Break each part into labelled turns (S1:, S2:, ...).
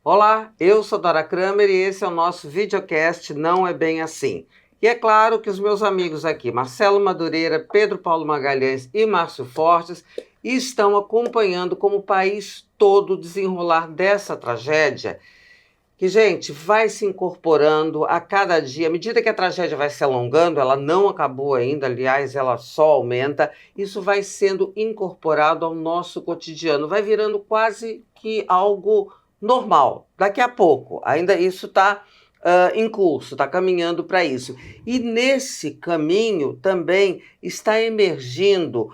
S1: Olá, eu sou Dora Kramer e esse é o nosso videocast Não é Bem Assim. E é claro que os meus amigos aqui, Marcelo Madureira, Pedro Paulo Magalhães e Márcio Fortes, estão acompanhando como o país todo desenrolar dessa tragédia que, gente, vai se incorporando a cada dia. À medida que a tragédia vai se alongando, ela não acabou ainda, aliás, ela só aumenta, isso vai sendo incorporado ao nosso cotidiano, vai virando quase que algo normal. Daqui a pouco, ainda isso está em curso, está caminhando para isso. E nesse caminho também estão emergindo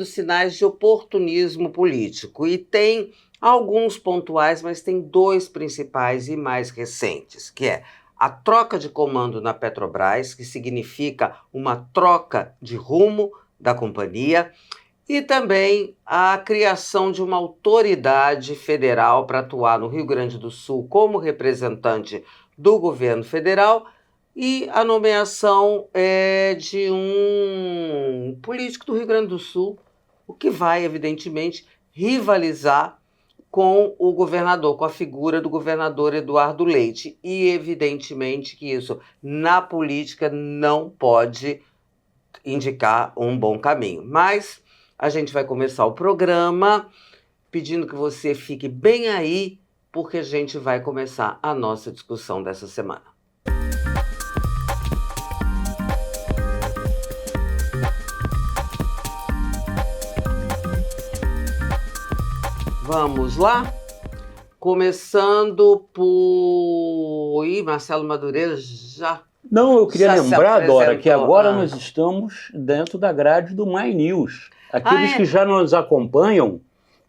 S1: sinais de oportunismo político. E tem alguns pontuais, mas tem dois principais e mais recentes, que é a troca de comando na Petrobras, que significa uma troca de rumo da companhia, e também a criação de uma autoridade federal para atuar no Rio Grande do Sul como representante do governo federal e a nomeação de um político do Rio Grande do Sul, o que vai, evidentemente, rivalizar com o governador, com a figura do governador Eduardo Leite. E evidentemente que isso, na política, não pode indicar um bom caminho. Mas a gente vai começar o programa pedindo que você fique bem aí, porque a gente vai começar a nossa discussão dessa semana. Vamos lá? Começando por... Marcelo Madureira já...
S2: Não, eu queria lembrar, Dora, que agora nós estamos dentro da grade do My News. Aqueles que já nos acompanham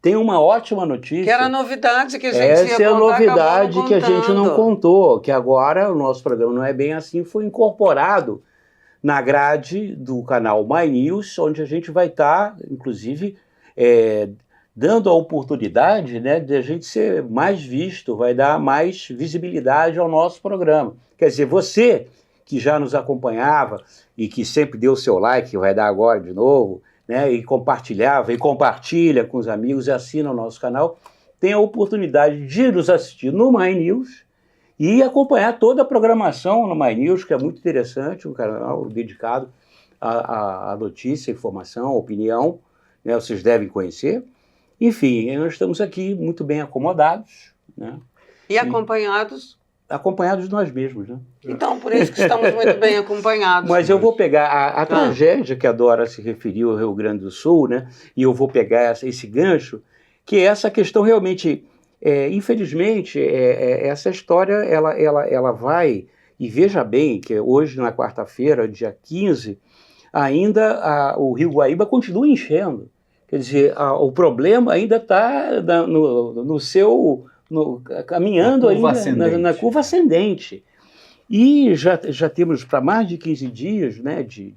S2: têm uma ótima notícia.
S1: Que era a novidade que a gente
S2: ia contar.
S1: Essa é a
S2: novidade que a gente não contou, que agora o nosso programa Não é Bem Assim foi incorporado na grade do canal My News, onde a gente vai estar, inclusive... dando a oportunidade, né, de a gente ser mais visto, vai dar mais visibilidade ao nosso programa. Quer dizer, você que já nos acompanhava e que sempre deu o seu like, que vai dar agora de novo, né, e compartilhava e compartilha com os amigos e assina o nosso canal, tem a oportunidade de nos assistir no My News e acompanhar toda a programação no My News, que é muito interessante, um canal dedicado à notícia, informação, opinião, né, vocês devem conhecer. Enfim, nós estamos aqui muito bem acomodados, né?
S1: E acompanhados?
S2: Acompanhados de nós mesmos, né?
S1: Então, por isso que estamos muito bem acompanhados.
S2: Mas eu vou pegar a tragédia que a Dora se referiu ao Rio Grande do Sul, né? E eu vou pegar esse gancho, que é essa questão realmente, infelizmente, essa história, ela vai, e veja bem que hoje, na quarta-feira, dia 15, ainda o Rio Guaíba continua enchendo. Quer dizer, o problema ainda está caminhando na curva ascendente. E já temos para mais de 15 dias, né, de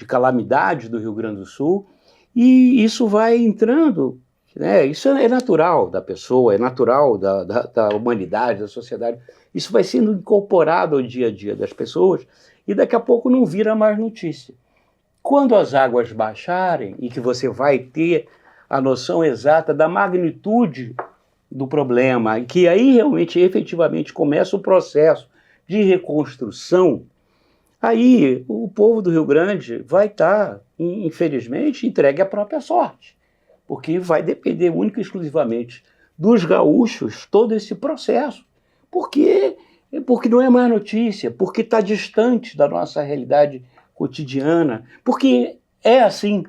S2: calamidade do Rio Grande do Sul, e isso vai entrando, né, isso é natural da pessoa, é natural da humanidade, da sociedade, isso vai sendo incorporado ao dia a dia das pessoas, e daqui a pouco não vira mais notícia. Quando as águas baixarem e que você vai ter a noção exata da magnitude do problema, e que aí realmente, efetivamente, começa o processo de reconstrução, aí o povo do Rio Grande vai estar, infelizmente, entregue à própria sorte, porque vai depender única e exclusivamente dos gaúchos todo esse processo, porque não é mais notícia, porque está distante da nossa realidade cotidiana, porque é assim,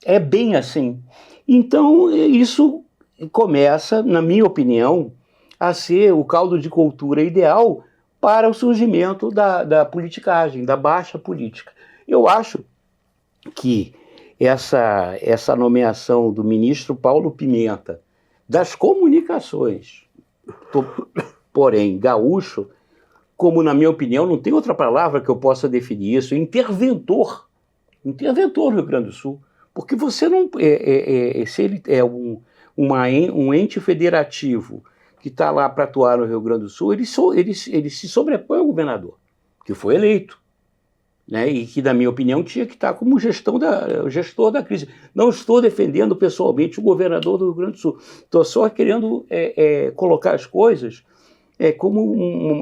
S2: é bem assim. Então, isso começa, na minha opinião, a ser o caldo de cultura ideal para o surgimento da politicagem, da baixa política. Eu acho que essa nomeação do ministro Paulo Pimenta das comunicações, porém gaúcho, como, na minha opinião, não tem outra palavra que eu possa definir isso, interventor no Rio Grande do Sul, porque você não, se ele é um ente federativo que está lá para atuar no Rio Grande do Sul, ele se sobrepõe ao governador, que foi eleito. né, e que, na minha opinião, tinha que estar como gestor da crise. Não estou defendendo pessoalmente o governador do Rio Grande do Sul. Estou só querendo colocar as coisas como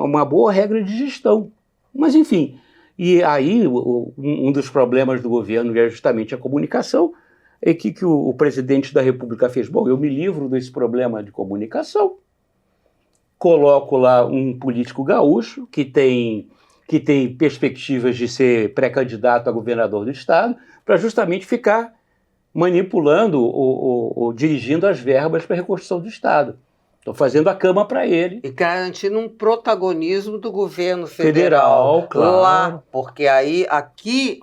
S2: uma boa regra de gestão. Mas, enfim, e aí um dos problemas do governo é justamente a comunicação. E que o presidente da República fez? Bom, eu me livro desse problema de comunicação, coloco lá um político gaúcho que tem perspectivas de ser pré-candidato a governador do estado, para justamente ficar manipulando ou dirigindo as verbas para a reconstrução do estado. Estou fazendo a cama para ele.
S1: E garantindo um protagonismo do governo federal
S2: claro.
S1: Lá, porque aí, aqui,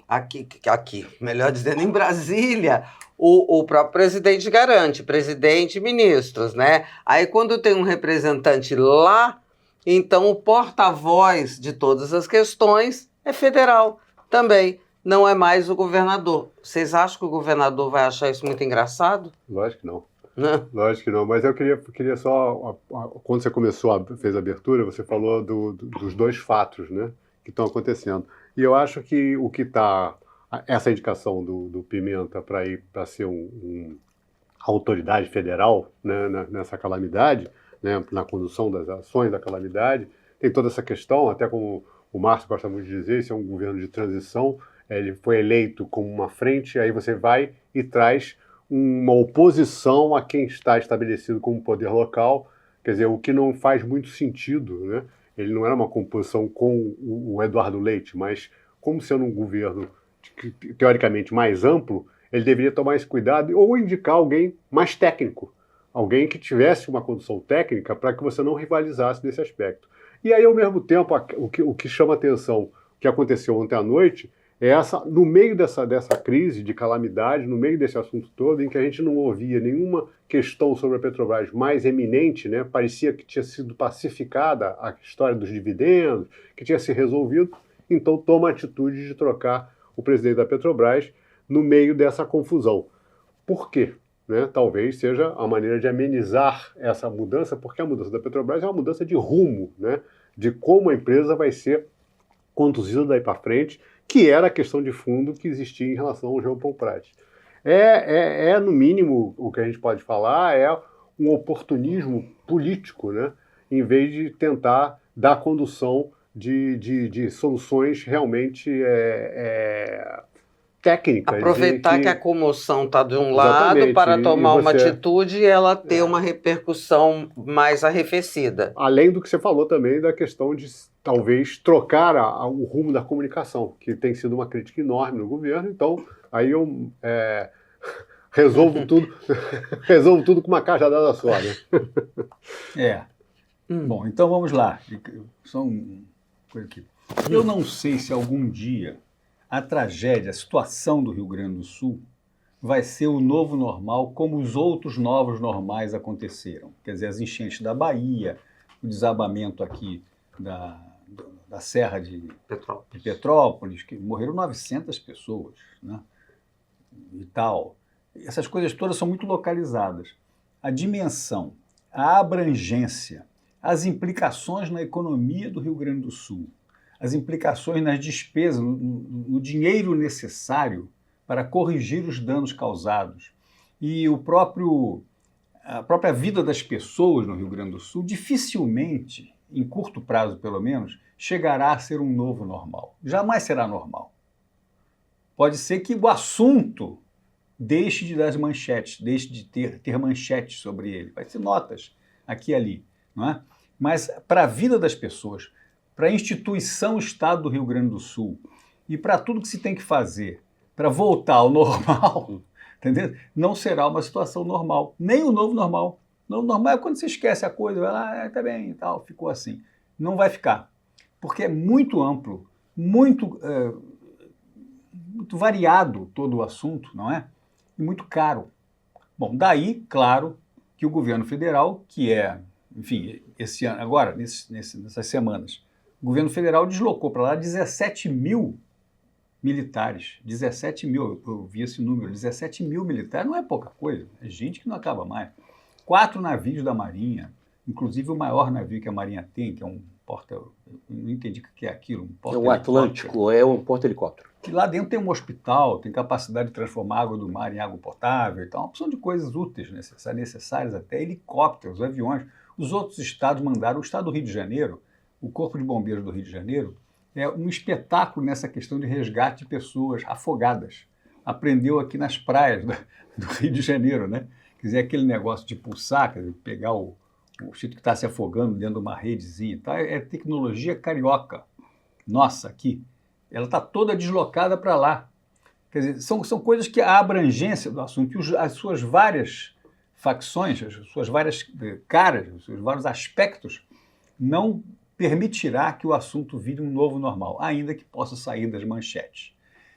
S1: melhor dizendo, em Brasília, o próprio presidente garante, presidente e ministros, né? Aí quando tem um representante lá, então o porta-voz de todas as questões é federal também, não é mais o governador. Vocês acham que o governador vai achar isso muito engraçado?
S3: Lógico que não. Lógico que não, mas eu queria só, quando você fez a abertura, você falou dos dois fatos, né, que estão acontecendo. E eu acho que o que está, essa indicação do Pimenta para ir para ser uma autoridade federal, né, nessa calamidade, né, na condução das ações da calamidade, tem toda essa questão, até como o Márcio gosta muito de dizer, esse é um governo de transição, ele foi eleito como uma frente, aí você vai e traz uma oposição a quem está estabelecido como poder local, quer dizer, o que não faz muito sentido, né? Ele não era uma composição com o Eduardo Leite, mas como sendo um governo teoricamente mais amplo, ele deveria tomar esse cuidado ou indicar alguém mais técnico, alguém que tivesse uma condução técnica para que você não rivalizasse nesse aspecto. E aí, ao mesmo tempo, o que chama atenção, o que aconteceu ontem à noite, no meio dessa crise de calamidade, no meio desse assunto todo, em que a gente não ouvia nenhuma questão sobre a Petrobras mais eminente, né? Parecia que tinha sido pacificada a história dos dividendos, que tinha se resolvido, então toma a atitude de trocar o presidente da Petrobras no meio dessa confusão. Por quê? Né? Talvez seja a maneira de amenizar essa mudança, porque a mudança da Petrobras é uma mudança de rumo, né? De como a empresa vai ser conduzida daí para frente, que era a questão de fundo que existia em relação ao João Paulo Prat. No mínimo, o que a gente pode falar é um oportunismo político, né? Em vez de tentar dar condução de soluções realmente técnicas.
S1: Aproveitar que a comoção está de um lado para tomar uma atitude e ela ter uma repercussão mais arrefecida.
S3: Além do que você falou também da questão de talvez trocar o rumo da comunicação, que tem sido uma crítica enorme no governo, então aí eu resolvo tudo com uma cajadada só, né?
S4: Bom, então vamos lá. Só uma coisa aqui. Eu não sei se algum dia a tragédia, a situação do Rio Grande do Sul vai ser o novo normal, como os outros novos normais aconteceram. Quer dizer, as enchentes da Bahia, o desabamento aqui da Serra de Petrópolis, que morreram 900 pessoas, né? E tal. Essas coisas todas são muito localizadas. A dimensão, a abrangência, as implicações na economia do Rio Grande do Sul, as implicações nas despesas, no dinheiro necessário para corrigir os danos causados e a própria vida das pessoas no Rio Grande do Sul dificilmente, em curto prazo pelo menos, chegará a ser um novo normal. Jamais será normal. Pode ser que o assunto deixe de dar manchetes, deixe de ter manchetes sobre ele. Vai ser notas aqui e ali, não é? Mas para a vida das pessoas, para a instituição Estado do Rio Grande do Sul e para tudo que se tem que fazer para voltar ao normal, entendeu? Não será uma situação normal, nem o novo normal. O novo normal é quando você esquece a coisa, vai lá, tá bem e tal, ficou assim. Não vai ficar, porque é muito amplo, muito variado todo o assunto, não é? E muito caro. Bom, daí, claro, que o governo federal, que enfim, esse ano, agora, nessas semanas, o governo federal deslocou para lá 17 mil militares. 17 mil, eu vi esse número, 17 mil militares não é pouca coisa, é gente que não acaba mais. 4 navios da Marinha, inclusive o maior navio que a Marinha tem, que é um eu não entendi o que é aquilo.
S2: É o Atlântico, é um porta-helicóptero.
S4: Que lá dentro tem um hospital, tem capacidade de transformar água do mar em água potável, então uma opção de coisas úteis, necessárias até, helicópteros, aviões. Os outros estados mandaram, o estado do Rio de Janeiro, o Corpo de Bombeiros do Rio de Janeiro, é um espetáculo nessa questão de resgate de pessoas afogadas. Aprendeu aqui nas praias do Rio de Janeiro, né? Quer dizer, aquele negócio de pulsar, quer dizer, pegar o sítio que está se afogando dentro de uma redezinha, tá? É tecnologia carioca. Nossa, aqui. Ela está toda deslocada para lá. Quer dizer, são coisas que a abrangência do assunto, que as suas várias facções, as suas várias caras, os seus vários aspectos, não permitirá que o assunto vire um novo normal, ainda que possa sair das manchetes.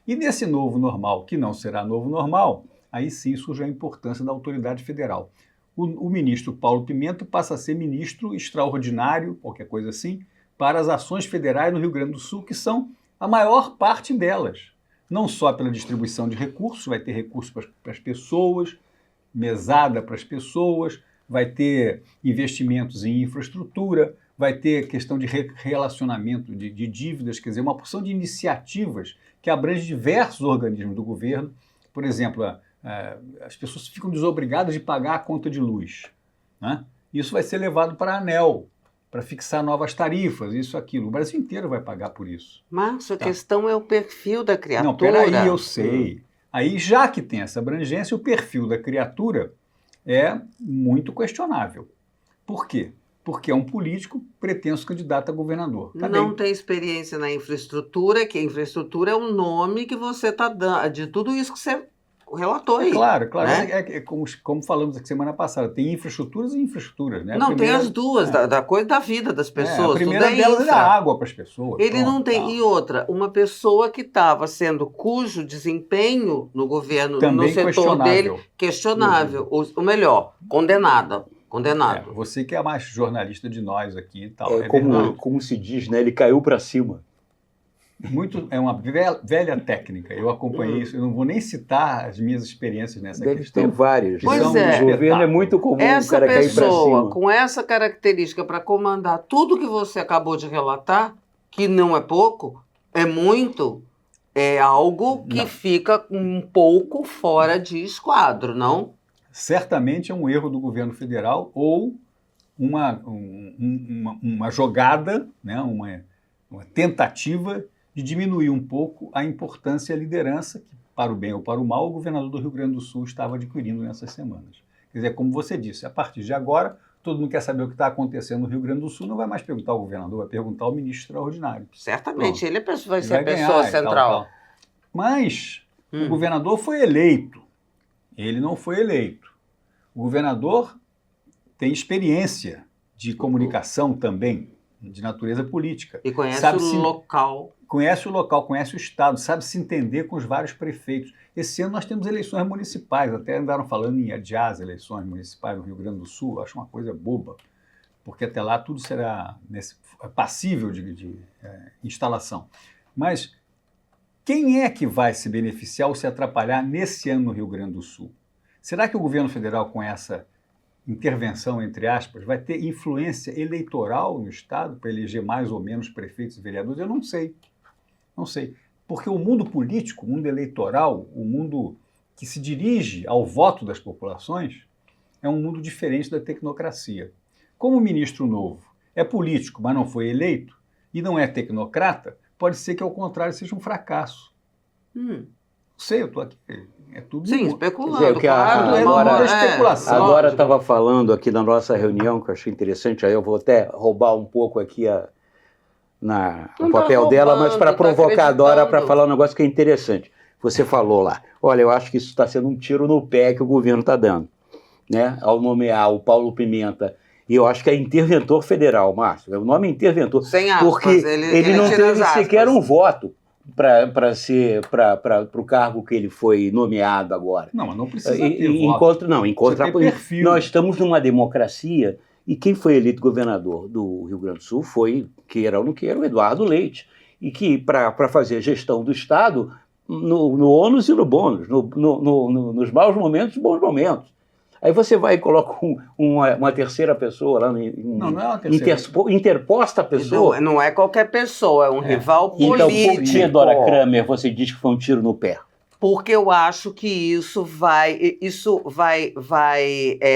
S4: E nesse novo normal, que não será novo normal, aí sim surge a importância da autoridade federal. O ministro Paulo Pimenta passa a ser ministro extraordinário, qualquer coisa assim, para as ações federais no Rio Grande do Sul, que são a maior parte delas. Não só pela distribuição de recursos, vai ter recursos para as pessoas, mesada para as pessoas, vai ter investimentos em infraestrutura, vai ter questão de relacionamento de dívidas, quer dizer, uma porção de iniciativas que abrange diversos organismos do governo. Por exemplo, as pessoas ficam desobrigadas de pagar a conta de luz, né? Isso vai ser levado para a ANEEL, para fixar novas tarifas, isso, aquilo. O Brasil inteiro vai pagar por isso.
S1: Márcio, a questão é o perfil da criatura.
S4: Não, peraí, eu sei. Aí, já que tem essa abrangência, o perfil da criatura é muito questionável. Por quê? Porque é um político pretenso candidato a governador.
S1: Não tem experiência na infraestrutura, que a infraestrutura é um nome que você está dando, de tudo isso que você relatou aí.
S4: Claro.
S1: Né?
S4: Como falamos aqui semana passada, tem infraestruturas e infraestruturas. Né?
S1: Não, tem as duas, da coisa da vida das pessoas.
S4: A primeira delas é a água para as pessoas.
S1: Ele não tem. E outra, uma pessoa que estava cujo desempenho no governo,
S4: também
S1: no setor dele, questionável. Ou melhor, condenado.
S4: Você que é a mais jornalista de nós aqui e tal.
S2: Como se diz, né? Ele caiu para cima.
S4: É uma velha técnica. Eu acompanhei isso. Eu não vou nem citar as minhas experiências nessa questão.
S2: Tem várias.
S1: Pois é.
S2: O governo é muito comum
S1: essa
S2: o cara cair para cima.
S1: Com essa característica para comandar tudo que você acabou de relatar, que não é pouco, é muito, é algo que fica um pouco fora de esquadro, não?
S4: Certamente é um erro do governo federal ou uma jogada, né, uma tentativa de diminuir um pouco a importância e a liderança que, para o bem ou para o mal, o governador do Rio Grande do Sul estava adquirindo nessas semanas. Quer dizer, como você disse, a partir de agora, todo mundo quer saber o que está acontecendo no Rio Grande do Sul, não vai mais perguntar ao governador, vai perguntar ao ministro extraordinário.
S1: Certamente,
S4: Pronto.
S1: ele vai ser a pessoa central.
S4: Tal. Mas o governador foi eleito. Ele não foi eleito. O governador tem experiência de comunicação também, de natureza política.
S1: E conhece o local.
S4: Conhece o local, conhece o estado, sabe se entender com os vários prefeitos. Esse ano nós temos eleições municipais, até andaram falando em adiar as eleições municipais no Rio Grande do Sul, eu acho uma coisa boba, porque até lá tudo será passível de instalação. Mas quem é que vai se beneficiar ou se atrapalhar nesse ano no Rio Grande do Sul? Será que o governo federal, com essa intervenção, entre aspas, vai ter influência eleitoral no Estado para eleger mais ou menos prefeitos e vereadores? Eu não sei. Não sei. Porque o mundo político, o mundo eleitoral, o mundo que se dirige ao voto das populações, é um mundo diferente da tecnocracia. Como o ministro novo é político, mas não foi eleito, e não é tecnocrata, pode ser que, ao contrário, seja um fracasso. Não sei, eu estou aqui... É tudo
S1: especulando.
S2: Agora estava falando aqui na nossa reunião, que eu achei interessante, aí eu vou até roubar um pouco aqui o papel dela, mas para provocar a Dora para falar um negócio que é interessante. Você falou lá, olha, eu acho que isso está sendo um tiro no pé que o governo está dando, né? Ao nomear o Paulo Pimenta. E eu acho que é interventor federal, Márcio. O nome é interventor.
S1: Sem aspas,
S2: porque ele não teve sequer um voto para o cargo que ele foi nomeado agora.
S4: Não, mas não precisa ter voto.
S2: Nós estamos numa democracia e quem foi eleito governador do Rio Grande do Sul foi, queira ou não queira, o Eduardo Leite. E que, para fazer a gestão do Estado, no ônus e no bônus, nos maus momentos e bons momentos. Aí você vai e coloca uma terceira pessoa lá,
S4: Não é uma terceira.
S2: Interposta pessoa.
S1: Não é qualquer pessoa, é um rival político.
S2: Então, por que, Dora Kramer, você diz que foi um tiro no pé?
S1: Porque eu acho que isso vai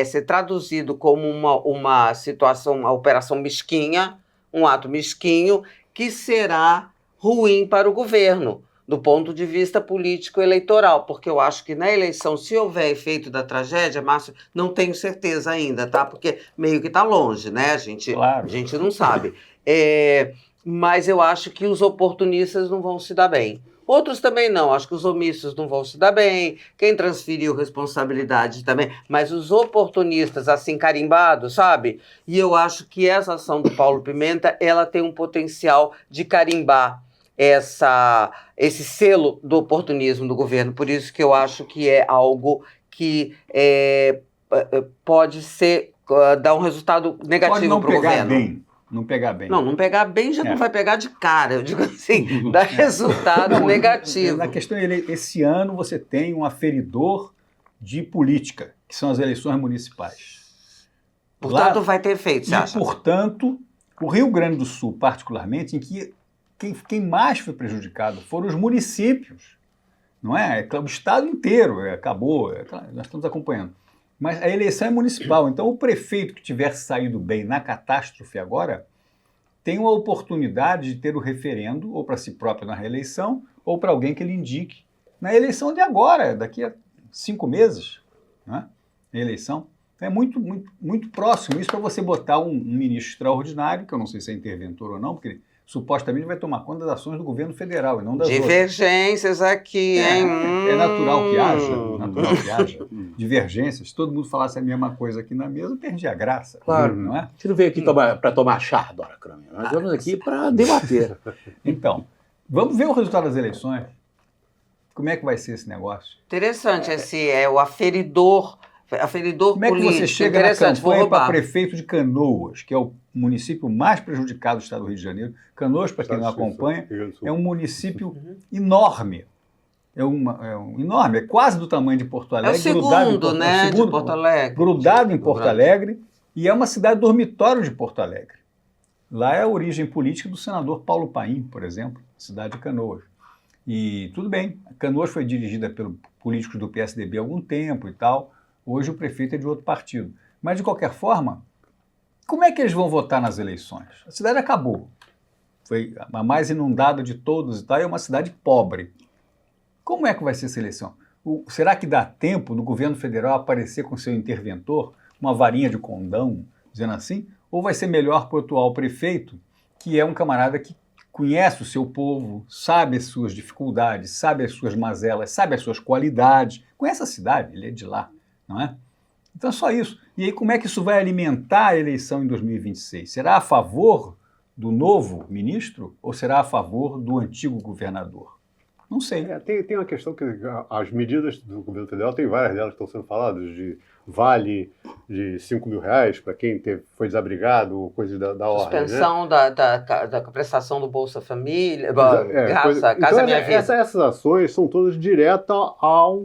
S1: ser traduzido como uma situação, uma operação mesquinha, um ato mesquinho, que será ruim para o governo, do ponto de vista político-eleitoral, porque eu acho que na eleição, se houver efeito da tragédia, Márcio, não tenho certeza ainda, tá? Porque meio que está longe, né? A gente não sabe. Mas eu acho que os oportunistas não vão se dar bem. Outros também não, acho que os omissos não vão se dar bem, quem transferiu responsabilidade também, mas os oportunistas, assim, carimbados, sabe? E eu acho que essa ação do Paulo Pimenta, ela tem um potencial de carimbar esse selo do oportunismo do governo, por isso que eu acho que é algo que pode dar um resultado negativo para o governo.
S4: Não pegar bem.
S1: Não pegar bem já não vai pegar de cara. Eu digo assim, dá resultado negativo.
S4: Na questão, esse ano você tem um aferidor de política, que são as eleições municipais.
S1: Portanto, vai ter efeito, você acha?
S4: Portanto, o Rio Grande do Sul, particularmente, em que quem mais foi prejudicado foram os municípios. Não é? O Estado inteiro acabou, nós estamos acompanhando. Mas a eleição é municipal, então o prefeito que tiver saído bem na catástrofe agora tem uma oportunidade de ter o referendo, ou para si próprio na reeleição, ou para alguém que ele indique na eleição de agora, daqui a 5 meses, né? A eleição. É muito, muito, muito próximo. Isso para você botar um ministro extraordinário, que eu não sei se é interventor ou não, porque ele supostamente vai tomar conta das ações do governo federal e não das
S1: divergências
S4: outras.
S1: Aqui, hein?
S4: É natural que haja divergências. Se todo mundo falasse a mesma coisa aqui na mesa, perdia a graça.
S2: Claro.
S4: Não é?
S2: Você não veio aqui para tomar chá, Dora Kramer. Nós estamos aqui para debater.
S4: Então, vamos ver o resultado das eleições. Como é que vai ser esse negócio?
S1: Interessante, esse é o aferidor político.
S4: Como é que você chega na campanha para prefeito de Canoas, que é o município mais prejudicado do estado do Rio de Janeiro? Canoas, para quem não acompanha, é um município enorme. Enorme, é quase do tamanho de Porto Alegre.
S1: É o segundo, né, de Porto Alegre.
S4: Grudado em Porto Alegre, e é uma cidade dormitório de Porto Alegre. Lá é a origem política do senador Paulo Paim, por exemplo, cidade de Canoas. E tudo bem, Canoas foi dirigida pelos políticos do PSDB há algum tempo e tal. Hoje o prefeito é de outro partido. Mas, de qualquer forma, como é que eles vão votar nas eleições? A cidade acabou. Foi a mais inundada de todas e tal, e é uma cidade pobre. Como é que vai ser essa eleição? Será que dá tempo do governo federal aparecer com seu interventor, uma varinha de condão, dizendo assim? Ou vai ser melhor para o atual prefeito, que é um camarada que conhece o seu povo, sabe as suas dificuldades, sabe as suas mazelas, sabe as suas qualidades, conhece a cidade, ele é de lá. Não é? Então é só isso. E aí como é que isso vai alimentar a eleição em 2026? Será a favor do novo ministro ou será a favor do antigo governador? Não sei.
S3: Tem uma questão que as medidas do governo federal, tem várias delas que estão sendo faladas, de vale de R$5.000 para quem foi desabrigado, coisas da ordem.
S1: Suspensão, né? da prestação do Bolsa Família, Casa Minha Vida.
S3: Essas ações são todas diretas ao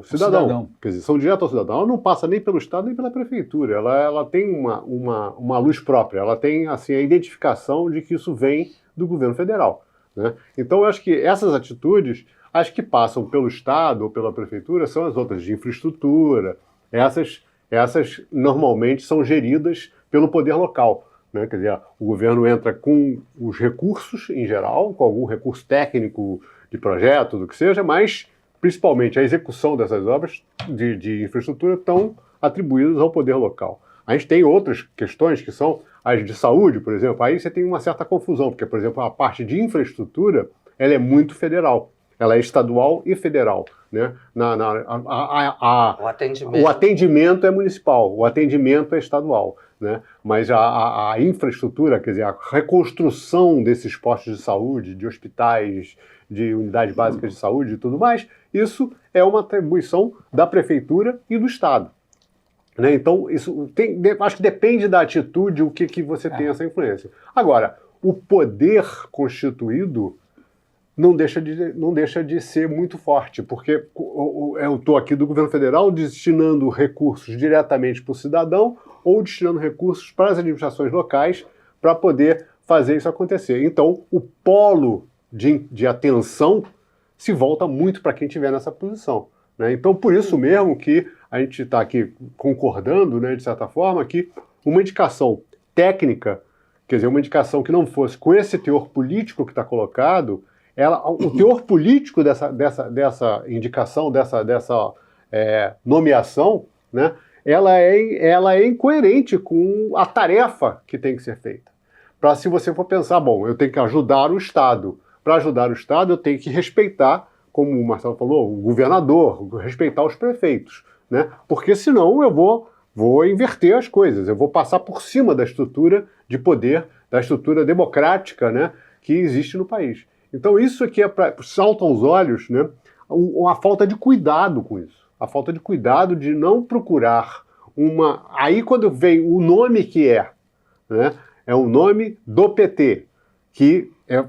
S3: cidadão. Quer dizer, são diretas ao cidadão. Ela não passa nem pelo Estado nem pela Prefeitura. Ela tem uma luz própria. Ela tem assim, a identificação de que isso vem do governo federal. Né? Então, eu acho que essas atitudes, as que passam pelo Estado ou pela Prefeitura, são as outras de infraestrutura. Essas normalmente são geridas pelo poder local. Né? Quer dizer, o governo entra com os recursos, em geral, com algum recurso técnico de projeto, do que seja, mas, principalmente, a execução dessas obras de infraestrutura estão atribuídas ao poder local. A gente tem outras questões que são as de saúde, por exemplo, aí você tem uma certa confusão, porque, por exemplo, a parte de infraestrutura, ela é muito federal, ela é estadual e federal. Né? O atendimento é municipal, o atendimento é estadual. Né? Mas a infraestrutura, quer dizer, a reconstrução desses postos de saúde, de hospitais, de unidades básicas de saúde e tudo mais, isso é uma atribuição da Prefeitura e do Estado. Né? Então, isso acho que depende da atitude o que você tem essa influência. Agora, o poder constituído não deixa de ser muito forte, porque eu estou aqui do governo federal destinando recursos diretamente para o cidadão ou destinando recursos para as administrações locais para poder fazer isso acontecer. Então, o polo de atenção se volta muito para quem estiver nessa posição, né? Então, por isso mesmo que a gente está aqui concordando, né, de certa forma, que uma indicação técnica, quer dizer, uma indicação que não fosse com esse teor político que está colocado, o teor político dessa indicação, dessa nomeação, né, ela é incoerente com a tarefa que tem que ser feita. Para, se você for pensar, bom, eu tenho que ajudar o Estado. Para ajudar o Estado, eu tenho que respeitar, como o Marcelo falou, o governador, respeitar os prefeitos, né? Porque senão eu vou inverter as coisas, eu vou passar por cima da estrutura de poder, da estrutura democrática, né, que existe no país. Então isso aqui salta aos olhos, né, a falta de cuidado com isso. A falta de cuidado de não procurar uma... Aí quando vem o nome que né, é o nome do PT, que é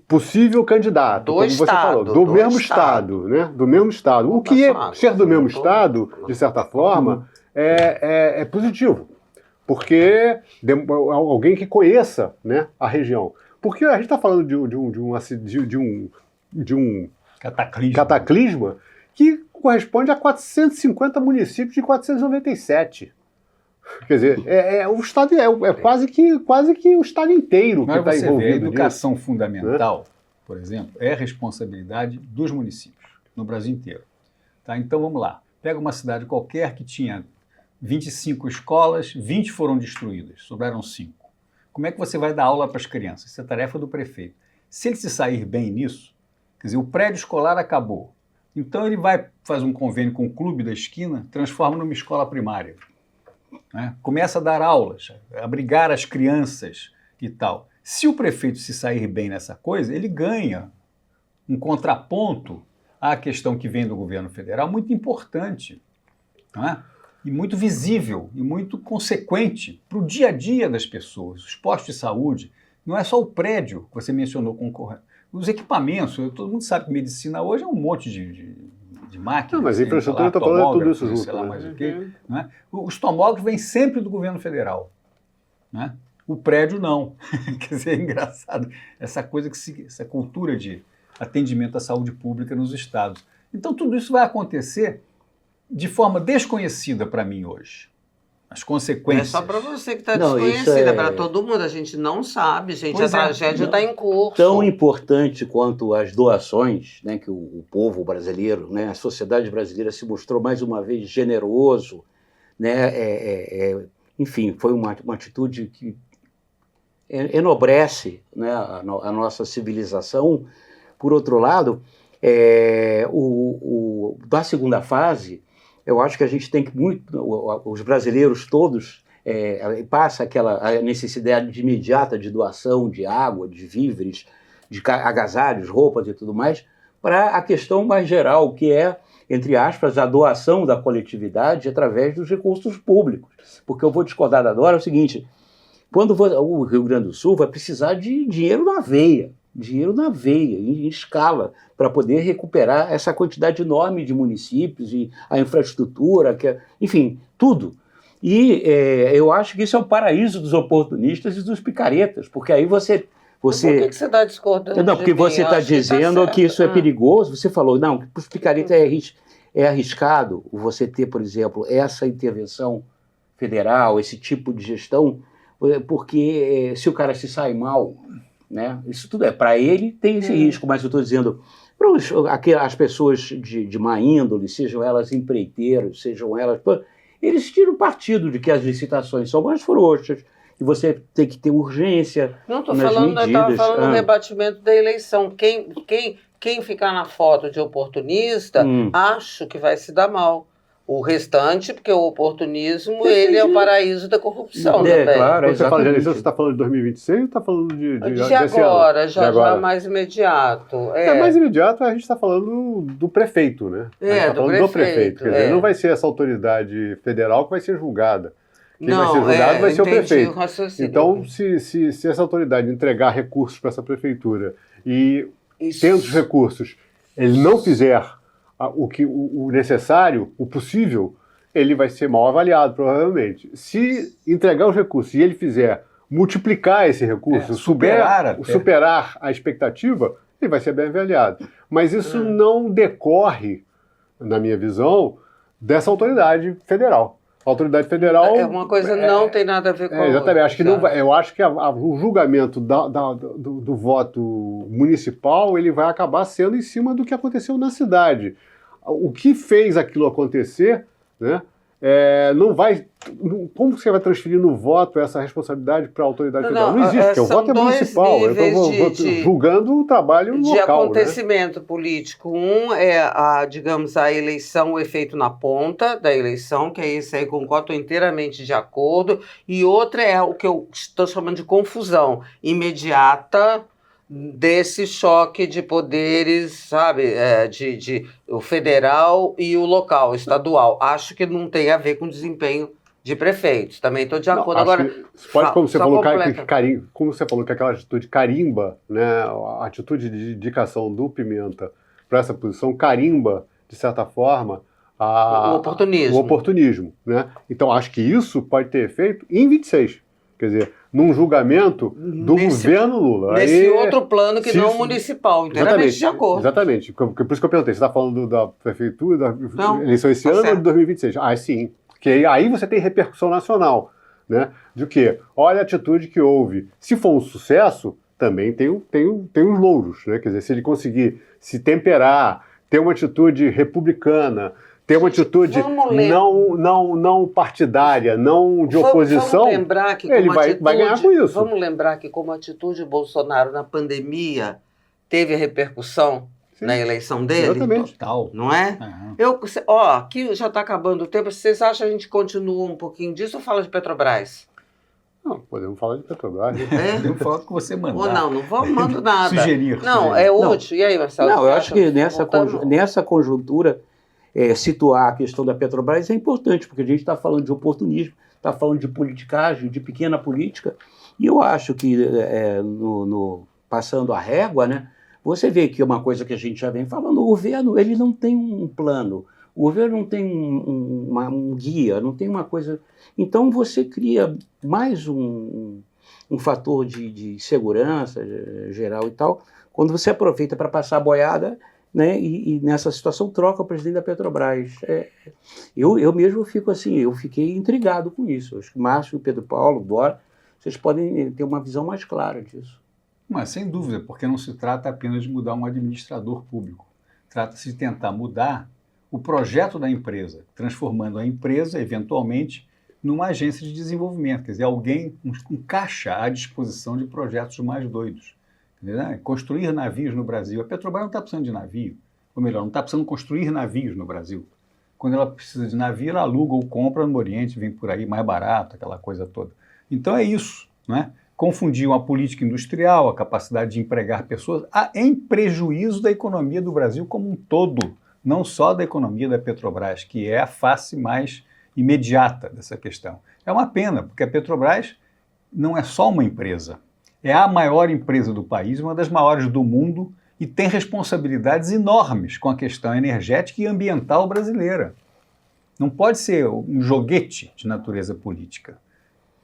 S3: possível candidato, como você falou, do mesmo estado, né, do mesmo estado. O que é ser do mesmo estado, de certa forma, é positivo, porque alguém que conheça, né, a região. Porque a gente está falando de um cataclisma que corresponde a 450 municípios de 497. Quer dizer, o Estado quase que o Estado inteiro que está envolvido.
S4: A educação fundamental, né, por exemplo, é responsabilidade dos municípios no Brasil inteiro. Tá? Então vamos lá. Pega uma cidade qualquer que tinha 25 escolas, 20 foram destruídas, sobraram 5. Como é que você vai dar aula para as crianças? Isso é tarefa do prefeito. Se ele se sair bem nisso, quer dizer, o prédio escolar acabou. Então ele faz um convênio com o clube da esquina, transforma numa escola primária. Né? Começa a dar aulas, abrigar as crianças e tal. Se o prefeito se sair bem nessa coisa, ele ganha um contraponto à questão que vem do governo federal muito importante, né? E muito visível e muito consequente para o dia a dia das pessoas. Os postos de saúde, não é só o prédio que você mencionou, os equipamentos. Todo mundo sabe que medicina hoje é um monte de máquinas.
S3: Não, mas a infraestrutura está falando de tudo isso junto.
S4: Sei lá mais o quê, né? Os tomógrafos vêm sempre do governo federal, né? O prédio não. Quer dizer, é engraçado essa coisa essa cultura de atendimento à saúde pública nos estados. Então tudo isso vai acontecer de forma desconhecida para mim hoje. As consequências...
S1: É só para você que está desconhecida, para todo mundo. A gente não sabe, gente. A tragédia está em curso.
S2: Tão importante quanto as doações, né, que o povo brasileiro, né, a sociedade brasileira se mostrou mais uma vez generoso, né, enfim, foi uma atitude que enobrece, né, a nossa civilização. Por outro lado, da segunda fase, eu acho que a gente tem que os brasileiros todos passa a necessidade imediata de doação de água, de víveres, de agasalhos, roupas e tudo mais, para a questão mais geral, que é, entre aspas, a doação da coletividade através dos recursos públicos. Porque eu vou discordar da Dora, é o seguinte, quando o Rio Grande do Sul vai precisar de dinheiro na veia, em escala, para poder recuperar essa quantidade enorme de municípios e a infraestrutura, enfim, tudo. E eu acho que isso é um paraíso dos oportunistas e dos picaretas, porque aí você...
S1: Por que você está discordando?
S2: Não, porque você está dizendo que isso é perigoso. Você falou, não, que para os picaretas é arriscado você ter, por exemplo, essa intervenção federal, esse tipo de gestão, porque se o cara se sai mal, né, isso tudo para ele tem esse risco, mas eu estou dizendo para as pessoas de má índole, sejam elas empreiteiros, sejam elas... Eles tiram partido de que as licitações são mais frouxas, que você tem que ter urgência.
S1: Não, estou falando, eu estava falando no rebatimento da eleição. Quem ficar na foto de oportunista, acho que vai se dar mal. O restante, porque o oportunismo, ele é o paraíso da corrupção também.
S3: Claro, quando você fala de eleição, você está falando de 2026 ou está falando
S1: de agora, já mais imediato.
S3: Mais imediato, a gente está falando do prefeito, né? Do prefeito. Quer dizer, não vai ser essa autoridade federal que vai ser julgada. Quem vai ser julgado vai ser o prefeito. Então, se essa autoridade entregar recursos para essa prefeitura e tendo os recursos, ele não fizer o necessário, o possível, ele vai ser mal avaliado, provavelmente. Se entregar os recursos e ele fizer multiplicar esse recurso, superar a expectativa, ele vai ser bem avaliado. Mas isso não decorre, na minha visão, dessa autoridade federal. A autoridade federal...
S1: Uma coisa não tem nada a ver com a outra.
S3: Exatamente. Acho que eu acho que o julgamento do voto municipal ele vai acabar sendo em cima do que aconteceu na cidade. O que fez aquilo acontecer, né, não vai... Como você vai transferir no voto essa responsabilidade para a autoridade federal? Não existe, porque o voto é municipal. Eu estou julgando o trabalho local. De
S1: acontecimento político. Um é, digamos, a eleição, o efeito na ponta da eleição, que é isso aí, concordo inteiramente de acordo. E outra é o que eu estou chamando de confusão imediata desse choque de poderes, sabe, o federal e o local, o estadual. Acho que não tem a ver com desempenho de prefeitos. Também estou de acordo. Agora,
S3: como você falou que aquela atitude carimba, né, a atitude de indicação do Pimenta para essa posição carimba, de certa forma, o oportunismo. Né? Então, acho que isso pode ter efeito em 26. Quer dizer, num julgamento do governo Lula.
S1: Nesse outro plano que não municipal, inteiramente de acordo. Exatamente.
S3: Por isso que eu perguntei, você está falando da prefeitura, da eleição esse ano ou de 2026? Sim. Porque aí você tem repercussão nacional. Né? De quê? Olha a atitude que houve. Se for um sucesso, também tem os louros. Né? Quer dizer, se ele conseguir se temperar, ter uma atitude republicana, ter uma atitude não partidária, não de oposição, ele vai ganhar com isso.
S1: Vamos lembrar que como a atitude de Bolsonaro na pandemia teve repercussão na eleição dele?
S3: Exatamente.
S1: Total. Não é? Uhum. Aqui já está acabando o tempo. Vocês acham que a gente continua um pouquinho disso ou fala de Petrobras?
S3: Não, podemos falar de Petrobras.
S4: Podemos falar com você mandar.
S1: Ou não mando nada.
S4: Sugerir.
S1: Não, é útil. E aí, Marcelo?
S2: Não, eu acho que nessa conjuntura, situar a questão da Petrobras é importante, porque a gente está falando de oportunismo, está falando de politicagem, de pequena política, e eu acho que, passando a régua, né, você vê que é uma coisa que a gente já vem falando, o governo ele não tem um plano, o governo não tem um guia, não tem uma coisa... Então você cria mais um fator de segurança geral e tal, quando você aproveita para passar a boiada, né, e nessa situação troca o presidente da Petrobras. Eu mesmo fico assim, eu fiquei intrigado com isso. Acho que Márcio, Pedro Paulo, Dora, vocês podem ter uma visão mais clara disso.
S4: Mas sem dúvida, porque não se trata apenas de mudar um administrador público. Trata-se de tentar mudar o projeto da empresa, transformando a empresa, eventualmente, numa agência de desenvolvimento. Quer dizer, alguém, um caixa à disposição de projetos mais doidos. Construir navios no Brasil. A Petrobras não está precisando de navio, ou melhor, não está precisando construir navios no Brasil. Quando ela precisa de navio, ela aluga ou compra no Oriente, vem por aí mais barato, aquela coisa toda. Então é isso, né? Confundiam a política industrial, a capacidade de empregar pessoas, em prejuízo da economia do Brasil como um todo, não só da economia da Petrobras, que é a face mais imediata dessa questão. É uma pena, porque a Petrobras não é só uma empresa. É a maior empresa do país, uma das maiores do mundo, e tem responsabilidades enormes com a questão energética e ambiental brasileira. Não pode ser um joguete de natureza política.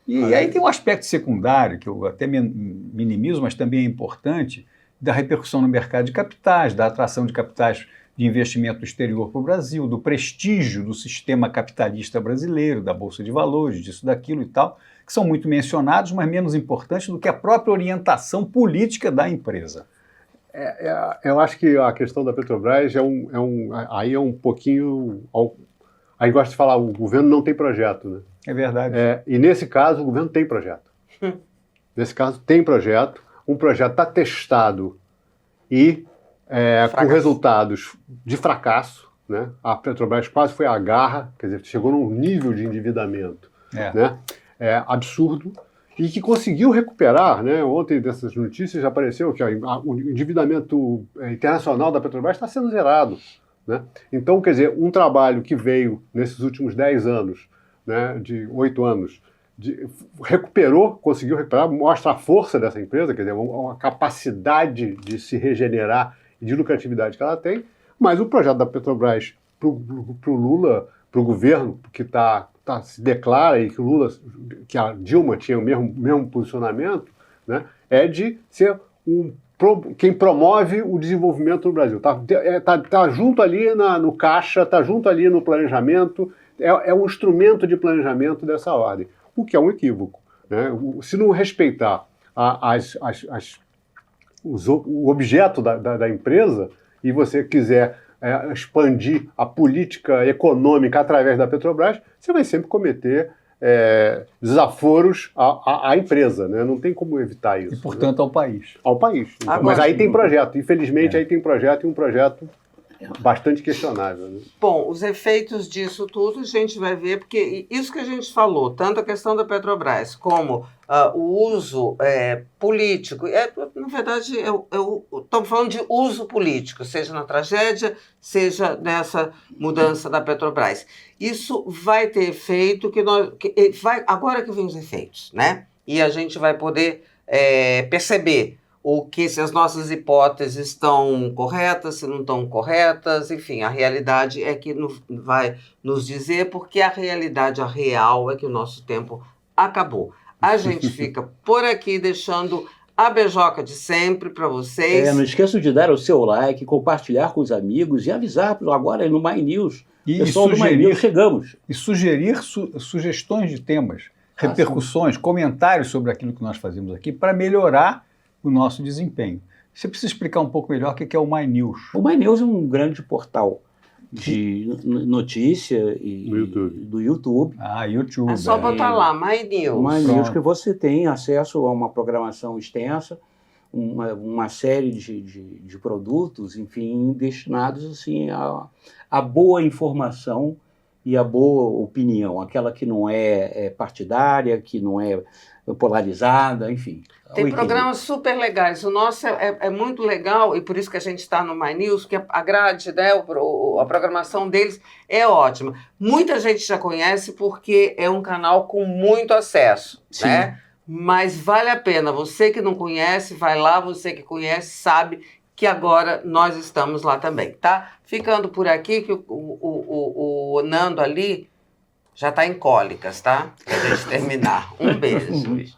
S4: E aí tem um aspecto secundário, que eu até minimizo, mas também é importante, da repercussão no mercado de capitais, da atração de capitais de investimento exterior para o Brasil, do prestígio do sistema capitalista brasileiro, da Bolsa de Valores, disso, daquilo e tal, que são muito mencionados, mas menos importantes do que a própria orientação política da empresa.
S3: Eu acho que a questão da Petrobras aí é um pouquinho... A gente gosta de falar, o governo não tem projeto, né?
S4: É verdade.
S3: E nesse caso, o governo tem projeto. Nesse caso, tem projeto. Um projeto está testado e com resultados de fracasso. Né? A Petrobras quase foi à garra, quer dizer, chegou num nível de endividamento né? Absurdo, e que conseguiu recuperar. Né? Ontem, dessas notícias, já apareceu que o endividamento internacional da Petrobras está sendo zerado. Né? Então, quer dizer, um trabalho que veio nesses últimos 10 anos, né, de 8 anos, conseguiu recuperar, mostra a força dessa empresa, quer dizer, uma capacidade de se regenerar e de lucratividade que ela tem, mas o projeto da Petrobras para o Lula, para o governo, que se declara e que a Dilma tinha o mesmo posicionamento, né, é de ser quem promove o desenvolvimento no Brasil. Tá junto ali no caixa, está junto ali no planejamento, é um instrumento de planejamento dessa ordem, o que é um equívoco, né? Se não respeitar o objeto da empresa e você quiser expandir a política econômica através da Petrobras, você vai sempre cometer desaforos à empresa, né? Não tem como evitar isso.
S4: E, portanto,
S3: né?
S4: ao país.
S3: Ao país. Então, mas aí tem projeto. Infelizmente, aí tem projeto e um projeto bastante questionável. Né?
S1: Bom, os efeitos disso tudo a gente vai ver, porque isso que a gente falou, tanto a questão da Petrobras como o uso político, na verdade, estamos falando de uso político, seja na tragédia, seja nessa mudança da Petrobras. Isso vai ter efeito, agora que vem os efeitos, né? E a gente vai poder perceber se as nossas hipóteses estão corretas, se não estão corretas, enfim, a realidade é que vai nos dizer, porque a realidade, a real, é que o nosso tempo acabou. A gente fica por aqui deixando a beijoca de sempre para vocês.
S2: Não esqueça de dar o seu like, compartilhar com os amigos e avisar agora no My News. Pessoal do My News, chegamos.
S4: E sugerir sugestões de temas, repercussões, comentários sobre aquilo que nós fazemos aqui para melhorar o nosso desempenho. Você precisa explicar um pouco melhor o que é o My News.
S2: O My News é um grande portal de notícia do YouTube.
S4: YouTube.
S1: É só botar lá, My News.
S2: My News, que você tem acesso a uma programação extensa, uma série de produtos, enfim, destinados assim, à boa informação e à boa opinião, aquela que não é partidária, que não é polarizada, enfim.
S1: Tem programas super legais. O nosso é muito legal e por isso que a gente está no My News, que a grade, né, a programação deles é ótima. Muita gente já conhece porque é um canal com muito acesso, né? Mas vale a pena. Você que não conhece, vai lá. Você que conhece, sabe que agora nós estamos lá também, tá? Ficando por aqui, que o Nando ali já está em cólicas, tá? Pra gente terminar. Um beijo.